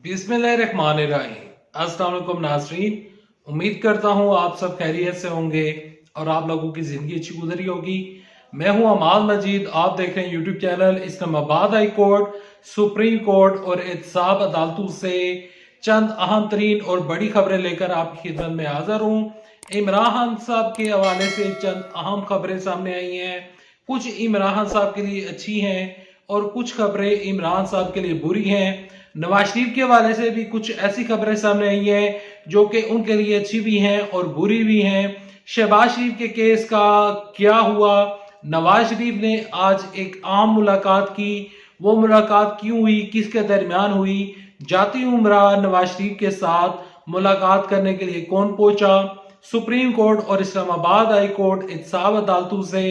बिस्मिल्लाहिर्रहमानिर्रहीम। अस्सलाम वालेकुम नाज़रीन, उम्मीद करता हूँ आप सब खैरियत से होंगे और आप लोगों की ज़िंदगी अच्छी गुजरी होगी। मैं हूँ अमाल मजीद, आप देख रहे हैं YouTube channel Islamabad high court, supreme court और एहतसाब अदालतों से चंद अहम तरीन और बड़ी खबरें लेकर आपकी खिदमत में हाजिर हूँ। इमरान खान साहब के हवाले से चंद अहम खबरें सामने आई हैं। कुछ इमरान खान साहब के लिए अच्छी हैं और कुछ खबरें इमरान साहब के लिए बुरी हैं। नवाज शरीफ के हवाले से भी कुछ ऐसी खबरें सामने आई हैं जो कि उनके लिए अच्छी भी हैं और बुरी भी हैं। शहबाज शरीफ के केस का क्या हुआ, नवाज शरीफ ने आज एक आम मुलाकात की, वो मुलाकात क्यों हुई, किसके दरमियान हुई, जाती उमरा नवाज शरीफ के साथ मुलाकात करने के लिए कौन पहुंचा, सुप्रीम कोर्ट और इस्लामाबाद हाई कोर्ट एहतसाब अदालतों से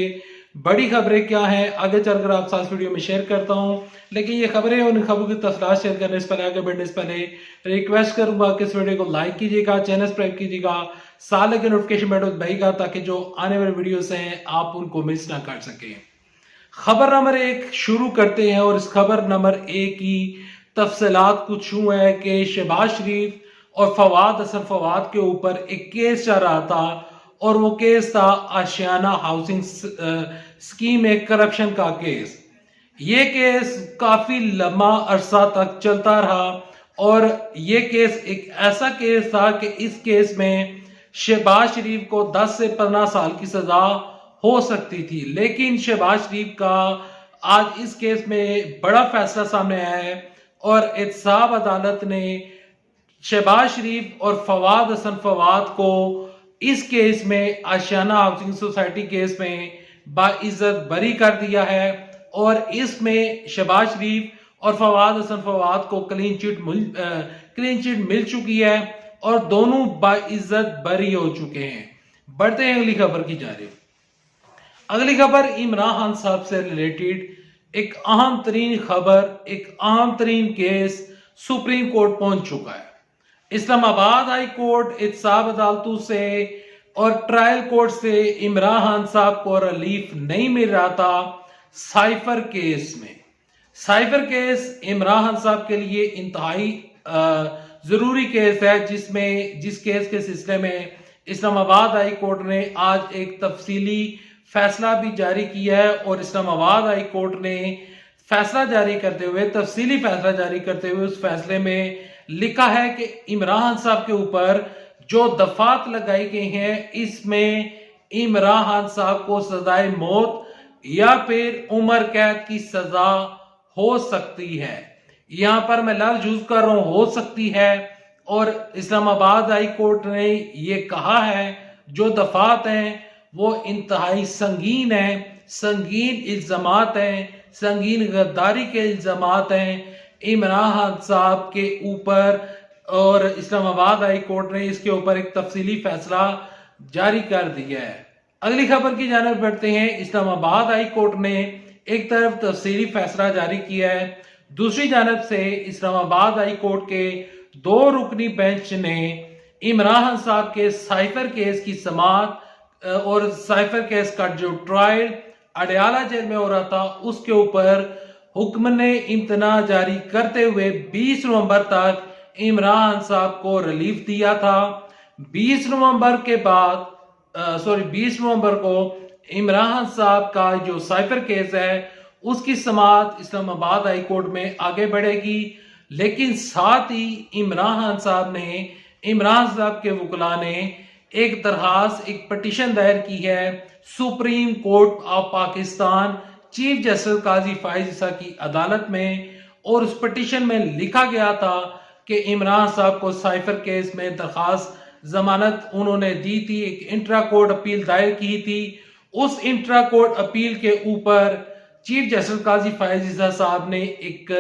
बड़ी खबरें क्या हैं, आगे चलकर आप साथ वीडियो में शेयर करता हूं। लेकिन ये खबरें और इन खबरों की तफसीलात शेयर करने से पहले, आगे बढ़ने से पहले रिक्वेस्ट करूंगा कि इस वीडियो को लाइक कीजिएगा, चैनल सब्सक्राइब कीजिएगा, साथ लगे नोटिफिकेशन बेल दबाइएगा ताकि जो आने वाले वीडियोस हैं आप उनको मिस ना कर सकें। खबर नंबर 1 शुरू करते हैं और इस खबर नंबर 1 की तफसीलात कुछ यूं है कि शहबाज शरीफ और फवाद हसन फवाद के ऊपर एक केस चल रहा था और वो केस था आशियाना हाउसिंग स्कीम में करप्शन का केस। ये केस काफी लंबा अरसा तक चलता रहा और ये केस एक ऐसा केस था कि इस केस में शहबाज शरीफ को 10 से 15 साल की सजा हो सकती थी। लेकिन शहबाज शरीफ का आज इस केस में बड़ा फैसला सामने आया है और एहतसाब अदालत ने शहबाज शरीफ और फवाद हसन फवाद को इस केस में आशियाना हाउसिंग सोसाइटी केस में बाइज्जत बरी कर दिया है और इसमें शहबाज शरीफ और फवाद हसन फवाद को क्लीन चिट मिल चुकी है और दोनों बाइज्जत बरी हो चुके हैं। बढ़ते हैं अगली खबर की जानिब। अगली खबर इमरान खान साहब से रिलेटेड एक अहम तरीन खबर, एक अहम तरीन केस सुप्रीम कोर्ट पहुंच चुका है। इस्लामाबाद हाई कोर्ट एहतसाब अदालतों से और ट्रायल कोर्ट से इमरान खान साहब को रिलीफ नहीं मिल रहा था साइफर केस में। साइफर केस इमरान खान साहब के लिए इंतहाई जरूरी केस है जिस केस के सिलसिले में इस्लामाबाद हाई कोर्ट ने आज एक तफसीली फैसला भी जारी किया है और इस्लामाबाद हाई कोर्ट ने फैसला जारी करते हुए, तफसीली फैसला जारी करते हुए उस फैसले में लिखा है कि इमरान खान साहब के ऊपर जो दफात लगाई गई हैं इसमें इमरान खान साहब को सजाए मौत या फिर उम्र कैद की सजा हो सकती है। यहां पर मैं लफ्ज यूज कर रहा हूं, हो सकती है, और इस्लामाबाद हाई कोर्ट ने ये कहा है जो दफात हैं वो इंतहाई संगीन है, संगीन इल्जामात हैं, संगीन गद्दारी के इल्जामात हैं इमरान खान साहब के ऊपर और इस्लामाबाद हाई कोर्ट ने इसके ऊपर एक तफसीली फैसला जारी कर दिया है। अगली खबर की जानिब बढ़ते हैं। इस्लामाबाद हाई कोर्ट ने एक तरफ तफसीली फैसला जारी किया है, दूसरी जानब से इस्लामाबाद हाई कोर्ट के 2 रुकनी बेंच ने इमरान खान साहब के साइफर केस की समाअत और साइफर केस का जो ट्रायल अडयाला जेल में हो रहा था उसके ऊपर हुक्म ने इम्तना जारी करते हुए 20 नवंबर तक इमरान खान साहब को रिलीफ दिया था। 20 नवंबर के बाद 20 नवंबर को इमरान खान साहब का जो साइफर केस है उसकी समाअत इस्लामाबाद हाई कोर्ट में आगे बढ़ेगी। लेकिन साथ ही इमरान खान साहब ने, इमरान साहब के वकला ने एक दरखास्त, एक पटिशन दायर की है supreme court of Pakistan chief justice Qazi Faez Isa की अदालत में, और उस पटिशन में लिखा गया था कि इमरान साहब को साइफर केस में दरखास्त जमानत उन्होंने दी थी, एक इंट्रा कोर्ट अपील दायर की थी। उस इंट्रा कोर्ट अपील के ऊपर चीफ जस्टिस काजी फाइज ईसा साहब ने एक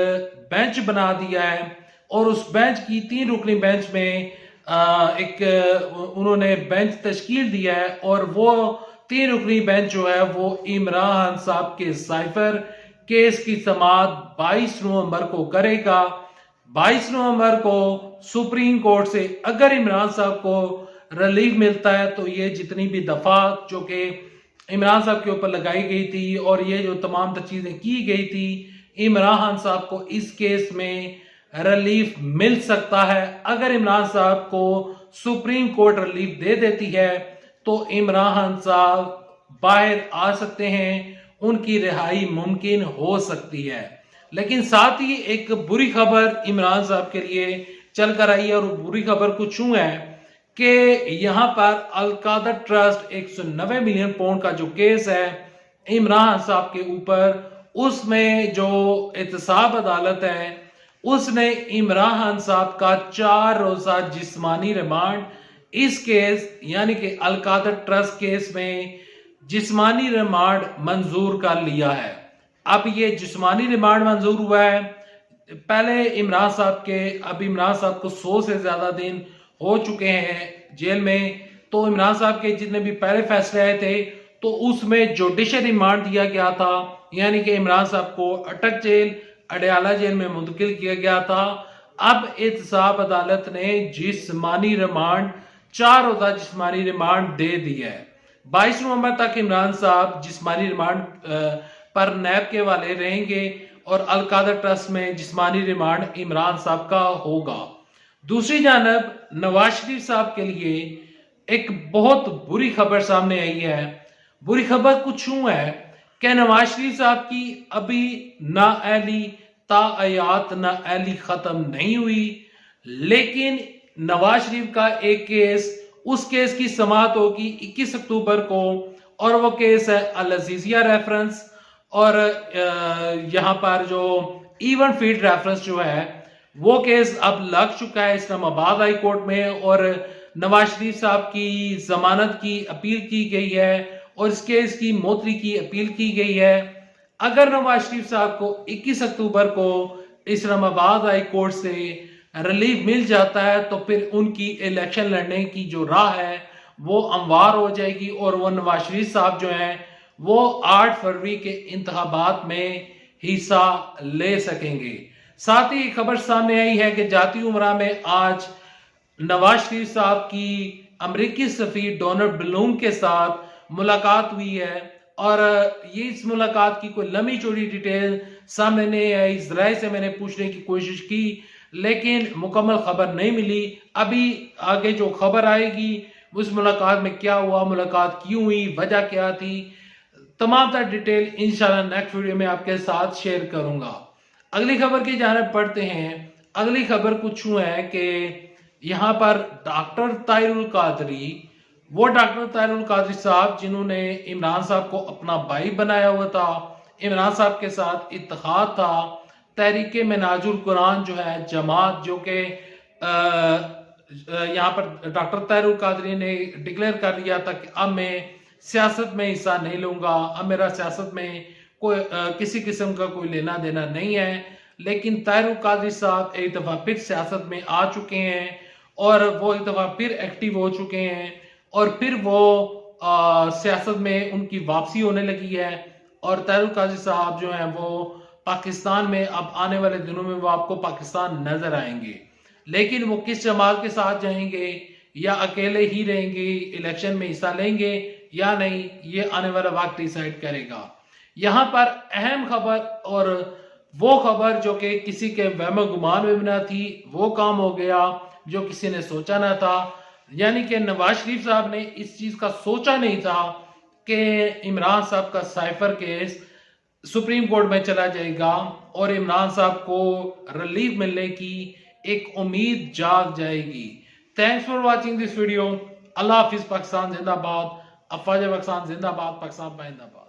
बेंच बना दिया है और उस बेंच की 3 रुकनी बेंच में उन्होंने बेंच तश्कील दिया है और वो 3 रुकनी बेंच जो है वो इमरान खान साहब के साइफर केस की समाअत 22 नवंबर को करेगा। 22 नवंबर को सुप्रीम कोर्ट से अगर इमरान साहब को रिलीफ मिलता है तो ये जितनी भी दफात जो कि इमरान साहब के ऊपर लगाई गई थी और ये जो तमाम चीजें की गई थी इमरान खान साहब को इस केस में रिलीफ मिल सकता है। अगर इमरान साहब को सुप्रीम कोर्ट रिलीफ दे देती है तो इमरान साहब बाहर आ सकते हैं, उनकी रिहाई मुमकिन हो सकती है। लेकिन साथ ही एक बुरी खबर इमरान साहब के लिए चल कर आई है, और बुरी खबर कुछ यूं है कि यहां पर अलकादा ट्रस्ट 190 मिलियन पाउंड का जो केस है इमरान साहब के ऊपर, उसमें जो एहतसाब अदालत है उसने इमरान साहब का 4 रोजा जिस्मानी रिमांड इस केस यानी कि अलकादा ट्रस्ट केस में जिस्मानी रिमांड मंजूर कर लिया है। अब ये जिस्मानी रिमांड मंजूर हुआ है। पहले इमरान साहब को 100 से ज्यादा दिन हो चुके हैं जेल में, तो इमरान साहब के जितने भी पहले फैसले आए थे तो उसमें जुडिशल रिमांड दिया गया था, यानी कि इमरान साहब को अटक जेल अडयाला जेल में मुंतकिल किया गया था। अब एहतसाब अदालत ने जिस्मानी रिमांड 4 रोजा जिस्मानी रिमांड दे दिया है। 22 नवंबर तक इमरान साहब जिस्मानी रिमांड पर नैब के वाले रहेंगे और अलकादा ट्रस्ट में जिस्मानी रिमांड इमरान साहब का होगा। दूसरी जानब नवाज शरीफ साहब के लिए एक बहुत बुरी खबर सामने आई है। बुरी खबर कुछ यूं है कि नवाज शरीफ साहब की अभी नाअहली तायात नाअहली खत्म नहीं हुई, लेकिन नवाज शरीफ का एक केस, उस केस की समाअत होगी 21 अक्टूबर को, और वो केस है अल अजीजिया रेफरेंस। और यहां पर जो इवन फील्ड रेफरेंस जो है वो केस अब लग चुका है इस्लामाबाद हाई कोर्ट में, और नवाज शरीफ साहब की जमानत की अपील की गई है और इस केस की मोतरी की अपील की गई है। अगर नवाज शरीफ साहब को 21 अक्टूबर को इस्लामाबाद हाई कोर्ट से रिलीफ मिल जाता है तो फिर उनकी इलेक्शन लड़ने की जो राह है वो हमवार हो जाएगी, और वो नवाज शरीफ साहब जो हैं वो 8 फरवरी के इंतखाबात में हिस्सा ले सकेंगे। साथ ही खबर सामने आई है कि जाती उमरा में आज नवाज शरीफ साहब की अमेरिकी सफीर डोनाल्ड ब्लूम के साथ मुलाकात हुई है, और ये इस मुलाकात की कोई लंबी चौड़ी डिटेल सामने नहीं आई। जराए से मैंने पूछने की कोशिश की लेकिन मुकम्मल खबर नहीं मिली। अभी आगे जो खबर आएगी उस मुलाकात में क्या हुआ, मुलाकात क्यों हुई, वजह क्या थी, तमाम तर डिटेल इंशाल्लाह नेक्स्ट वीडियो में आपके साथ शेयर करूंगा। अगली खबर की जानिब पढ़ते हैं। अगली खबर कुछ यूं है कि यहाँ पर डॉक्टर ताहिरुल कादरी, वो डॉक्टर ताहिरुल कादरी साहब जिन्होंने इमरान साहब को अपना भाई बनाया हुआ था, इमरान साहब के साथ इत्तेहाद था, तहरीक मिनाजुल कुरान जो है जमात, जो कि यहाँ पर डॉक्टर ताहिरुल कादरी ने डिक्लेयर कर लिया था कि अब मैं सियासत में हिस्सा नहीं लूंगा, अब मेरा सियासत में कोई किसी किस्म का कोई लेना देना नहीं है। लेकिन ताहिरुल कादरी साहब एक दफा फिर सियासत में आ चुके हैं और वो एक दफा फिर एक्टिव हो चुके हैं, और फिर वो सियासत में उनकी वापसी होने लगी है। और ताहिरुल कादरी साहब जो हैं वो पाकिस्तान में अब आने वाले दिनों में वो आपको पाकिस्तान नजर आएंगे, लेकिन वो किस जमात के साथ जाएंगे या अकेले ही रहेंगे, इलेक्शन में हिस्सा लेंगे या नहीं, ये आने वाला वक्त डिसाइड करेगा। यहाँ पर अहम खबर, और वो खबर जो कि किसी के वहम गुमान में ना थी, वो काम हो गया जो किसी ने सोचा ना था। यानी कि नवाज शरीफ साहब ने इस चीज का सोचा नहीं था कि इमरान साहब का साइफर केस सुप्रीम कोर्ट में चला जाएगा और इमरान साहब को रिलीफ मिलने की एक उम्मीद जाग जाएगी। Thanks for watching this video. अल्लाह हाफिज। पाकिस्तान जिंदाबाद। अफवाज पाकिस्तान जिंदाबाद। पाकिस्तान जिंदाबाद।